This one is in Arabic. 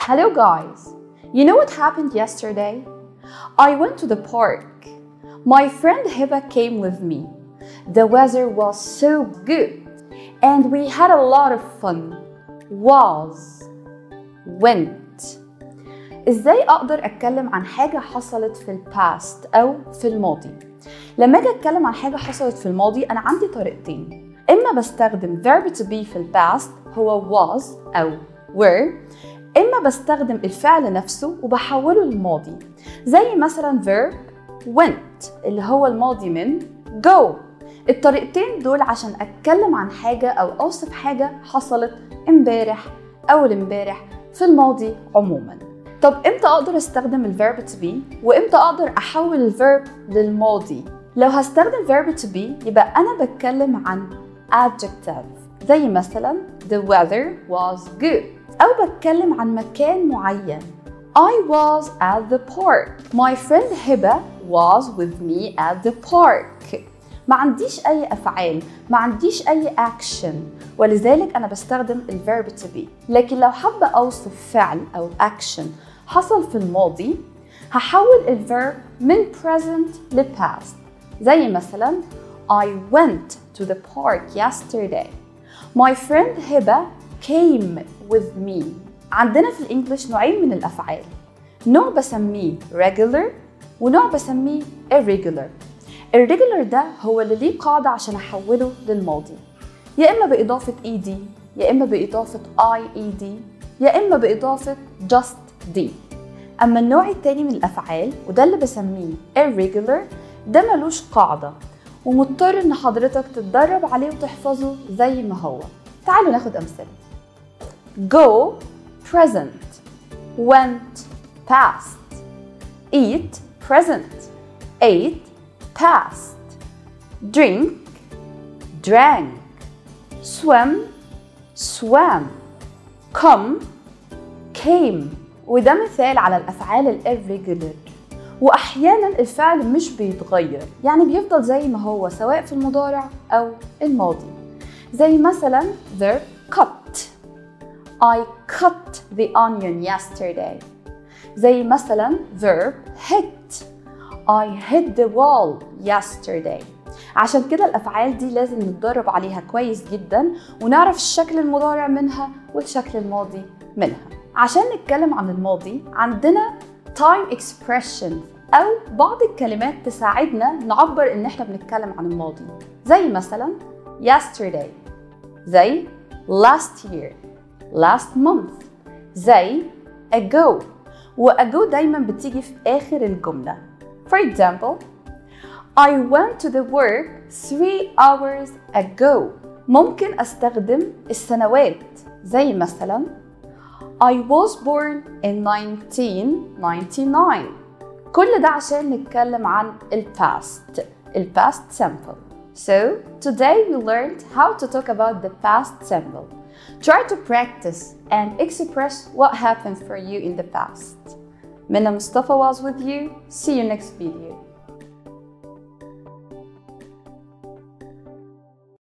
Hello guys! You know what happened yesterday? I went to the park. My friend Hiba came with me. The weather was so good and we had a lot of fun. went. ازاي اقدر اتكلم عن حاجة حصلت في الباست او في الماضي؟ لما اجي اتكلم عن حاجة حصلت في الماضي انا عندي طريقتين. اما بستخدم verb to be في الباست هو was او were، اما بستخدم الفعل نفسه وبحوله للماضي زي مثلا verb went اللي هو الماضي من go. الطريقتين دول عشان اتكلم عن حاجة او اوصف حاجة حصلت امبارح اول امبارح في الماضي عموما. طب امتى اقدر استخدم الverb to be وامتى اقدر احول الverb للماضي؟ لو هستخدم verb to be يبقى انا بتكلم عن adjective زي مثلا the weather was good، او بتكلم عن مكان معين I was at the park. My friend Hiba was with me at the park. ما عنديش أي أفعال، ما عنديش أي action، ولذلك أنا بستخدم الverb to be. لكن لو حابة أوصف فعل أو action حصل في الماضي هحول الverb من present ل past زي مثلا I went to the park yesterday. My friend Hiba came with me. عندنا في الإنجليش نوعين من الأفعال، نوع بسميه regular ونوع بسميه irregular. الريجولر ده هو اللي ليه قاعدة عشان أحوله للماضي، يا إما بإضافة ed يا إما بإضافة ied يا إما بإضافة just d. أما النوع التاني من الأفعال وده اللي بسميه irregular ده ملوش قاعدة ومضطر إن حضرتك تتدرب عليه وتحفظه زي ما هو. تعالوا ناخد أمثلة. go present، went past، eat present، ate past، drink drank، swim swam، come came. وده مثال على الأفعال الirregular، وأحيانا الفعل مش بيتغير يعني بيفضل زي ما هو سواء في المضارع أو الماضي زي مثلا verb cut I cut the onion yesterday. زي مثلا verb hit I hit the wall yesterday. عشان كده الأفعال دي لازم نتدرب عليها كويس جدا ونعرف الشكل المضارع منها والشكل الماضي منها. عشان نتكلم عن الماضي عندنا time expression أو بعض الكلمات تساعدنا نعبر إن إحنا بنتكلم عن الماضي زي مثلا yesterday، زي last year، last month، زي ago. وago دايما بتيجي في آخر الجملة. For example, I went to the work 3 hours ago. ممكن أستخدم السنوات زي مثلا I was born in 1999. كل ده عشان نتكلم عن past simple. So today we learned how to talk about the past simple. Try to practice and express what happened for you in the past. Minna Mustafa was with you. See you next video.